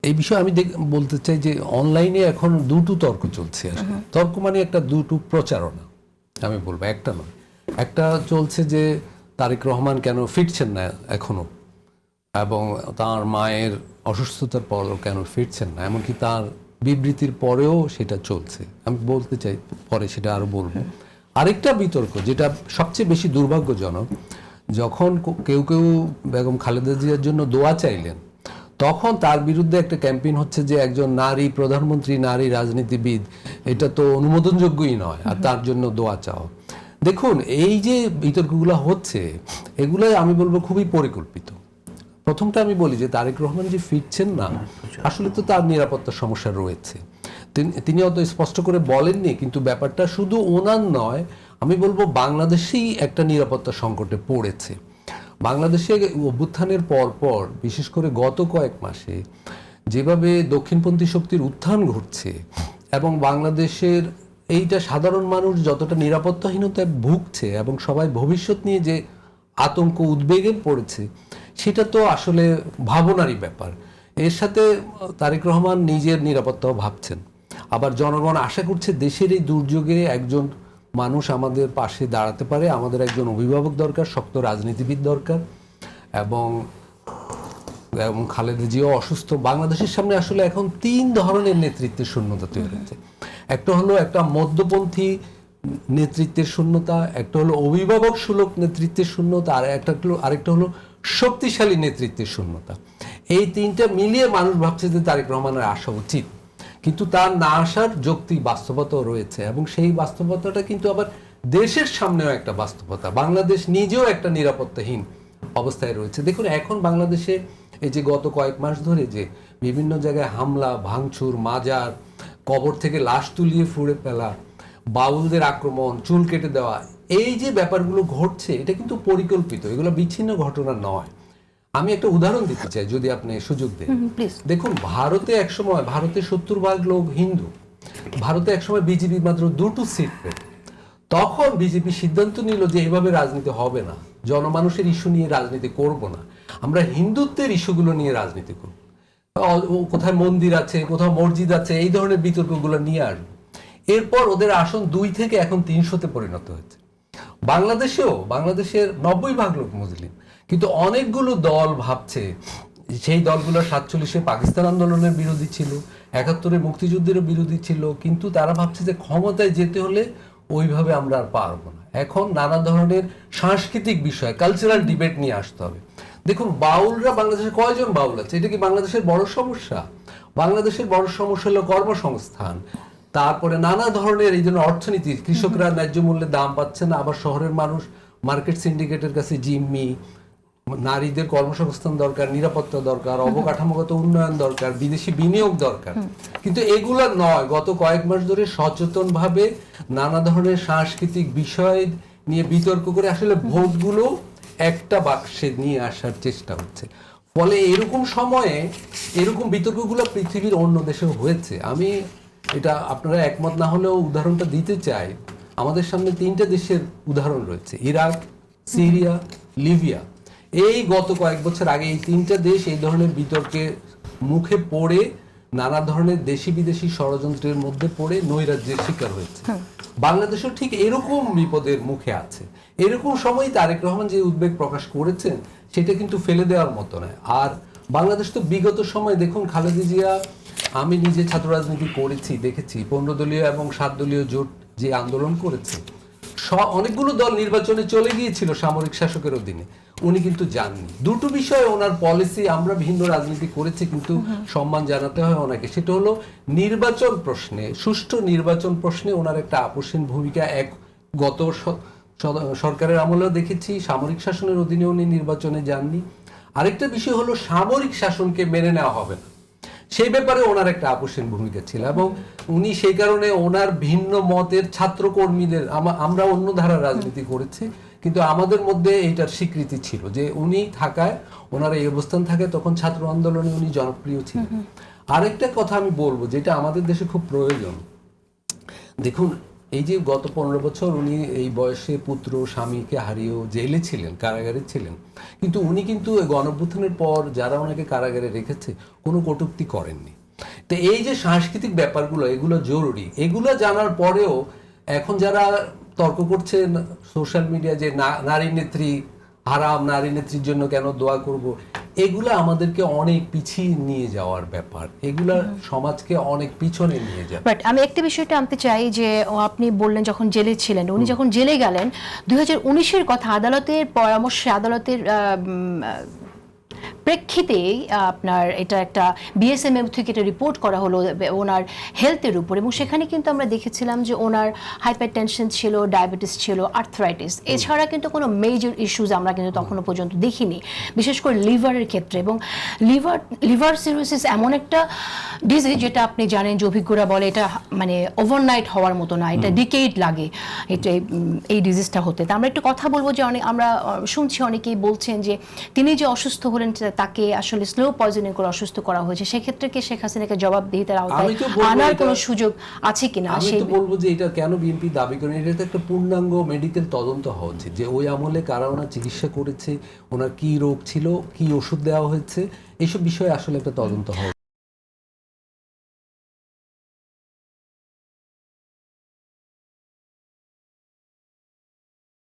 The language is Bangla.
এই বিষয়ে আমি বলতে চাই যে অনলাইনে এখন দুটো তর্ক চলছে। তর্ক মানে একটা দুটো প্রচারণা, আমি বলবো একটা নয়। একটা চলছে যে তারেক রহমান কেন ফিরছেন না এখনো, এবং তার মায়ের অসুস্থতার পরও কেন ফিরছেন না, এমনকি তার বিবৃতির পরেও সেটা চলছে। আমি বলতে চাই, পরে সেটা আরো বলবো। আরেকটা বিতর্ক যেটা সবচেয়ে বেশি দুর্ভাগ্যজনক, যখন কেউ কেউ বেগম খালেদা জিয়ার জন্য দোয়া চাইলেন, তখন তার বিরুদ্ধে একটা ক্যাম্পেইন হচ্ছে যে একজন নারী প্রধানমন্ত্রী, নারী রাজনীতিবিদ, এটা তো অনুমোদনযোগ্যই নয়, আর তার জন্য দোয়া চাও। দেখুন, এই যে বিতর্কগুলো হচ্ছে, এগুলো আমি বলবো খুবই পরিকল্পিত। প্রথমটা আমি বলি যে তারেক রহমান যে ফিরছেন না, আসলে তো তার নিরাপত্তার সমস্যা রয়েছে। তিনি অত স্পষ্ট করে বলেননি, কিন্তু ব্যাপারটা শুধু ওনার নয়, আমি বলবো বাংলাদেশেই একটা নিরাপত্তা সংকটে পড়েছে। বাংলাদেশে অভ্যুত্থানের পর বিশেষ করে গত কয়েক মাসে যেভাবে দক্ষিণপন্থী শক্তির উত্থান ঘটছে, এবং বাংলাদেশের এইটা সাধারণ মানুষ যতটা নিরাপত্তাহীনতায় ভুগছে এবং সবাই ভবিষ্যৎ নিয়ে যে আতঙ্ক উদ্বেগে পড়েছে, সেটা তো আসলে ভাবনারই ব্যাপার। এর সাথে তারেক রহমান নিজের নিরাপত্তাও ভাবছেন। আবার জনগণ আশা করছে দেশের এই দুর্যোগে একজন মানুষ আমাদের পাশে দাঁড়াতে পারে। আমাদের একজন অভিভাবক দরকার, শক্ত রাজনীতিবিদ দরকার, এবং খালেদা জিয়াও অসুস্থ। বাংলাদেশের সামনে আসলে এখন 3 ধরনের নেতৃত্বের শূন্যতা তৈরি হচ্ছে। একটা হলো একটা মধ্যপন্থী নেতৃত্বের শূন্যতা, একটা হলো অভিভাবক সুলভ নেতৃত্বের শূন্যতা, আর আরেকটা হলো শক্তিশালী নেতৃত্বের শূন্যতা। এই 3টা মিলিয়ে মানুষ ভাবছে যে তারেক রহমানের আসা উচিত, কিন্তু তার না আসার যৌক্তিক বাস্তবতাও রয়েছে, এবং সেই বাস্তবতাটা কিন্তু আবার দেশের সামনেও একটা বাস্তবতা। বাংলাদেশ নিজেও একটা নিরাপত্তাহীন অবস্থায় রয়েছে। দেখুন, এখন বাংলাদেশে এই যে গত কয়েক মাস ধরে যে বিভিন্ন জায়গায় হামলা, ভাঙচুর, মাজার, কবর থেকে লাশ তুলিয়ে ফুঁড়ে ফেলা, বাউলদের আক্রমণ, চুল কেটে দেওয়া, এই যে ব্যাপারগুলো ঘটছে, এটা কিন্তু পরিকল্পিত, এগুলো বিচ্ছিন্ন ঘটনা নয়। আমি একটা উদাহরণ দিতে চাই, যদি আপনি সুযোগ দেন। দেখুন, ভারতে 70% লোক হিন্দু। ভারতে একসময় বিজেপি মাত্র 2টো সিট পেত। তখন বিজেপি সিদ্ধান্ত নিল যে এইভাবে রাজনীতি হবে না, জনমানুষের ইস্যু নিয়ে রাজনীতি করব না, আমরা হিন্দুত্বের ইস্যুগুলো নিয়ে রাজনীতি করব। কোথায় মন্দির আছে, কোথাও মসজিদ আছে, এই ধরনের বিতর্কগুলো নিয়ে আসবো। এরপর ওদের আসন 2 থেকে এখন 300-তে পরিণত হয়েছে। বাংলাদেশের 90% লোক মুসলিম, কিন্তু অনেকগুলো দল ভাবছে, সেই দলগুলো 47-এ পাকিস্তান আন্দোলনের বিরোধী ছিল, 71-এ মুক্তিযুদ্ধের বিরোধী ছিল, কিন্তু তারা ভাবছে যে ক্ষমতায় যেতে হলে ওইভাবে আমরা আর পারবো না। এখন নানা ধরনের সাংস্কৃতিক বিষয়, কালচারাল ডিবেট নিয়ে আসতে হবে। দেখুন, বাউলরা বাংলাদেশে কয়জন বাউল আছে? এটা কি বাংলাদেশের বড় সমস্যা? বাংলাদেশের বড় সমস্যা হলো কর্মসংস্থান, তারপরে নানা ধরনের এই জন্য অর্থনীতি, কৃষকরা ন্যায্য মূল্যে দাম পাচ্ছে না, আবার শহরের মানুষ মার্কেট সিন্ডিকেটের কাছে জিম্মি। নারীদের কর্মসংস্থান দরকার, নিরাপত্তা দরকার, অবকাঠামোগত উন্নয়ন দরকার, বিদেশি বিনিয়োগ দরকার। কিন্তু এগুলো নয়, গত কয়েক মাস ধরে সচেতনভাবে নানা ধরনের সাংস্কৃতিক বিষয় নিয়ে বিতর্ক করে আসলে ভোটগুলো একটা বাক্সে নিয়ে আসার চেষ্টা হচ্ছে। ফলে এরকম সময়ে এরকম বিতর্কগুলো পৃথিবীর অন্য দেশেও হয়েছে। আমি এটা আপনারা একমত না হলেও উদাহরণটা দিতে চাই। আমাদের সামনে 3টা দেশের উদাহরণ রয়েছে, ইরাক, সিরিয়া, লিবিয়া। এই গত কয়েক বছর আগে এই 3টা দেশ এই ধরনের বিতর্কের মুখে পড়ে, নানা ধরনের দেশি বিদেশি ষড়যন্ত্রের মধ্যে পড়ে নৈরাজ্যের শিকার হয়েছে। বাংলাদেশও ঠিক এরকম বিপদের মুখে আছে। এরকম সময় তারেক রহমান যে উদ্বেগ প্রকাশ করেছেন, সেটা কিন্তু ফেলে দেওয়ার মতো নয়। আর বাংলাদেশ তো বিগত সময় দেখুন, খালেদা জিয়া, আমি নিজে ছাত্র রাজনীতি করেছি, দেখেছি 15 দলীয় এবং 7 দলীয় জোট যে আন্দোলন করেছে, অনেকগুলো দল নির্বাচনে চলে গিয়েছিল সামরিক শাসকের অধীনে, উনি কিন্তু যাননি। দুটো বিষয়ে ওনার পলিসি, আমরা ভিন্ন রাজনীতি করেছি কিন্তু সম্মান জানাতে হয় ওনাকে। সেটা হলো নির্বাচন প্রশ্নে, সুষ্ঠু নির্বাচন প্রশ্নে ওনার একটা আপোষহীন ভূমিকা। গত সরকারের আমলেও দেখেছি, সামরিক শাসনের অধীনে উনি নির্বাচনে যাননি। আরেকটা বিষয় হলো সামরিক শাসনকে মেনে নেওয়া হবে না, সেই ব্যাপারে ওনার একটা আপোষহীন ভূমিকা ছিল, এবং উনি সেই কারণে ওনার ভিন্ন মতের ছাত্র কর্মীদের, আমরা অন্য ধারার রাজনীতি করেছি, কিন্তু আমাদের মধ্যে এইটার স্বীকৃতি ছিল যে উনি থাকায়, ওনার এই অবস্থান থাকে, তখন ছাত্র আন্দোলনে উনি জনপ্রিয় ছিলেন। আরেকটা কথা আমি বলবো, যেটা আমাদের দেশে খুব প্রয়োজন। দেখুন, এই যে গত 15 বছর উনি এই বয়সে পুত্র স্বামীকে হারিয়েও জেলে ছিলেন, কারাগারে ছিলেন, কিন্তু উনি কিন্তু গণঅভ্যুত্থানের পর যারা ওনাকে কারাগারে রেখেছে কোনো কটূক্তি করেননি। তো এই যে সাংস্কৃতিক ব্যাপারগুলো, এগুলো জরুরি। এগুলো জানার পরেও এখন যারা তর্ক করছেন সোশ্যাল মিডিয়া যে নারী নেত্রী হারাম, নারী নেত্রীর জন্য কেন দোয়া করব, এগুলো আমাদেরকে অনেক পিছিয়ে নিয়ে যাওয়ার ব্যাপার, এগুলা সমাজকে অনেক পিছনে নিয়ে যায়। বাট আমি একটা বিষয়টা আনতে চাই যে আপনি বললেন যখন জেলে ছিলেন, উনি যখন জেলে গেলেন 2019-এর কথা, আদালতের পরামর্শে, আদালতের প্রেক্ষিতে আপনার এটা একটা বিএসএমএফ থেকে একটা রিপোর্ট করা হলো ওনার হেলথের উপর, এবং সেখানে কিন্তু আমরা দেখেছিলাম যে ওনার হাইপারটেনশন ছিল, ডায়াবেটিস ছিল, আর্থ্রাইটিস, এছাড়া কিন্তু কোনো মেজর ইস্যুজ আমরা কিন্তু তখনও পর্যন্ত দেখিনি, বিশেষ করে লিভারের ক্ষেত্রে। এবং লিভার সিরোসিস এমন একটা ডিজিজ যেটা আপনি জানেন যে অভিজ্ঞরা বলে এটা মানে ওভারনাইট হওয়ার মতো না, এটা ডিকেড লাগে এটা এই ডিজিজটা হতে। তা আমরা একটু কথা বলবো যে আমরা শুনছি অনেকেই বলছেন যে তিনি যে অসুস্থ হলেন তাকে আসলে স্লো পয়জনিং করে অসুস্থ করা হয়েছে, সেক্ষেত্রে কি শেখ হাসিনাকে জবাবদিহিতার আওতায় আনার কোনো সুযোগ আছে কিনা? আমি তো বলবো যে এটা কেন বিএনপি দাবি করেন, এটা তো একটা পূর্ণাঙ্গ মেডিকেল তদন্ত হওয়া উচিত যে ওই আমলে কারা ওনার চিকিৎসা করেছে, ওনার কি রোগ ছিল, কি ওষুধ দেওয়া হয়েছে, এইসব বিষয়ে আসলে একটা তদন্ত হওয়া